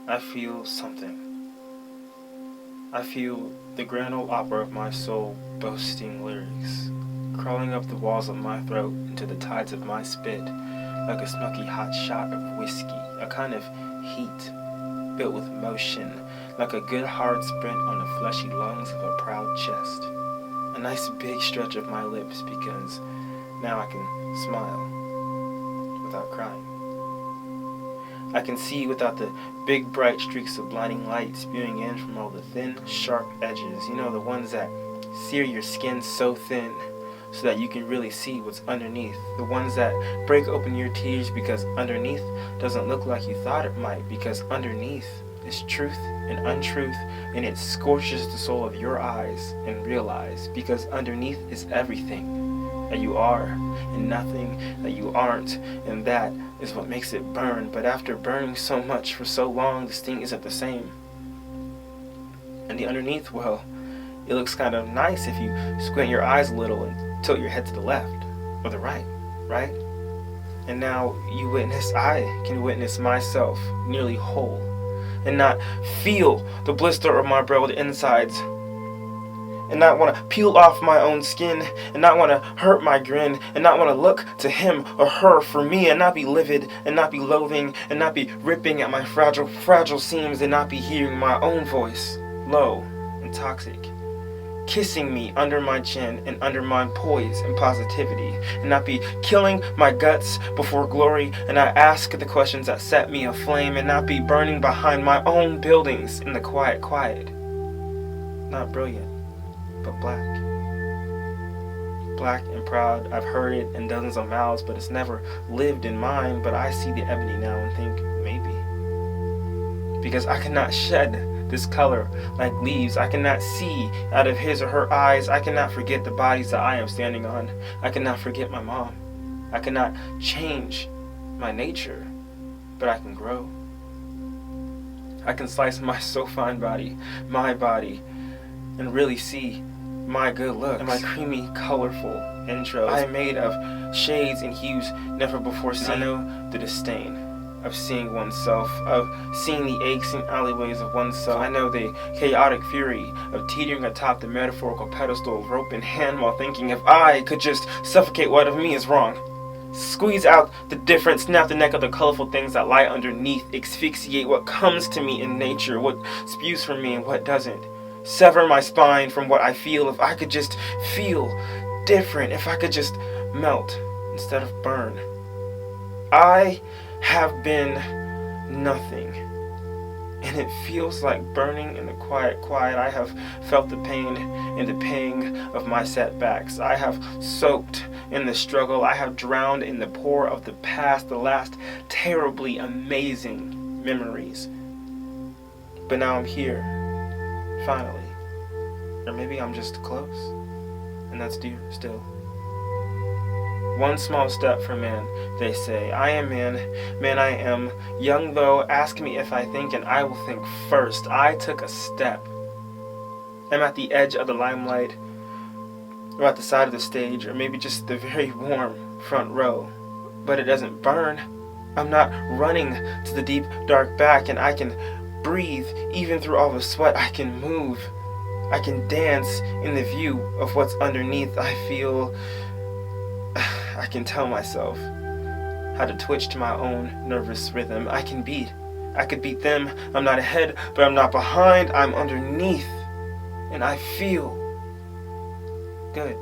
I feel something. I feel the grand old opera of my soul boasting lyrics, crawling up the walls of my throat into the tides of my spit, like a smoky hot shot of whiskey, a kind of heat built with motion, like a good hard sprint on the fleshy lungs of a proud chest. A nice big stretch of my lips because now I can smile without crying. I can see without the big bright streaks of blinding light spewing in from all the thin, sharp edges. You know, the ones that sear your skin so thin so that you can really see what's underneath. The ones that break open your tears because underneath doesn't look like you thought it might, because underneath is truth and untruth, and it scorches the soul of your eyes and realize, because underneath is everything that you are and nothing that you aren't, and that is what makes it burn. But after burning so much for so long, the sting isn't the same. And the underneath, well, it looks kind of nice if you squint your eyes a little and tilt your head to the left or the right? And now I can witness myself nearly whole and not feel the blister of my broiled insides, and not want to peel off my own skin, and not want to hurt my grin, and not want to look to him or her for me, and not be livid, and not be loathing, and not be ripping at my fragile seams, and not be hearing my own voice, low and toxic, kissing me under my chin and under my poise and positivity, and not be killing my guts before glory, and I ask the questions that set me aflame, and not be burning behind my own buildings in the quiet. Not brilliant, but black and proud. I've heard it in dozens of mouths, but it's never lived in mine. But I see the ebony now and think, maybe, because I cannot shed this color like leaves. I cannot see out of his or her eyes. I cannot forget the bodies that I am standing on. I cannot forget my mom. I cannot change my nature, but I can grow. I can slice my so fine body, my body, and really see my good looks and my creamy, colorful intros. I am made of shades and hues never before seen. I know the disdain of seeing oneself, of seeing the aches and alleyways of oneself. I know the chaotic fury of teetering atop the metaphorical pedestal, rope in hand, while thinking if I could just suffocate what of me is wrong. Squeeze out the difference, snap the neck of the colorful things that lie underneath, asphyxiate what comes to me in nature, what spews from me and what doesn't. Sever my spine from what I feel. If I could just feel different, if I could just melt instead of burn. I have been nothing, and it feels like burning in the quiet. I have felt the pain and the pang of my setbacks. I have soaked in the struggle. I have drowned in the pour of the past, the last terribly amazing memories. But now I'm here, finally. Or maybe I'm just close, and that's dear still. One small step for man, they say. I am man I am. Young though, ask me if I think, and I will think first. I took a step. I'm at the edge of the limelight, or at the side of the stage, or maybe just the very warm front row. But it doesn't burn. I'm not running to the deep, dark back, and I can breathe even through all the sweat. I can move. I can dance in the view of what's underneath. I can tell myself how to twitch to my own nervous rhythm. I could beat them. I'm not ahead, but I'm not behind. I'm underneath, and I feel good.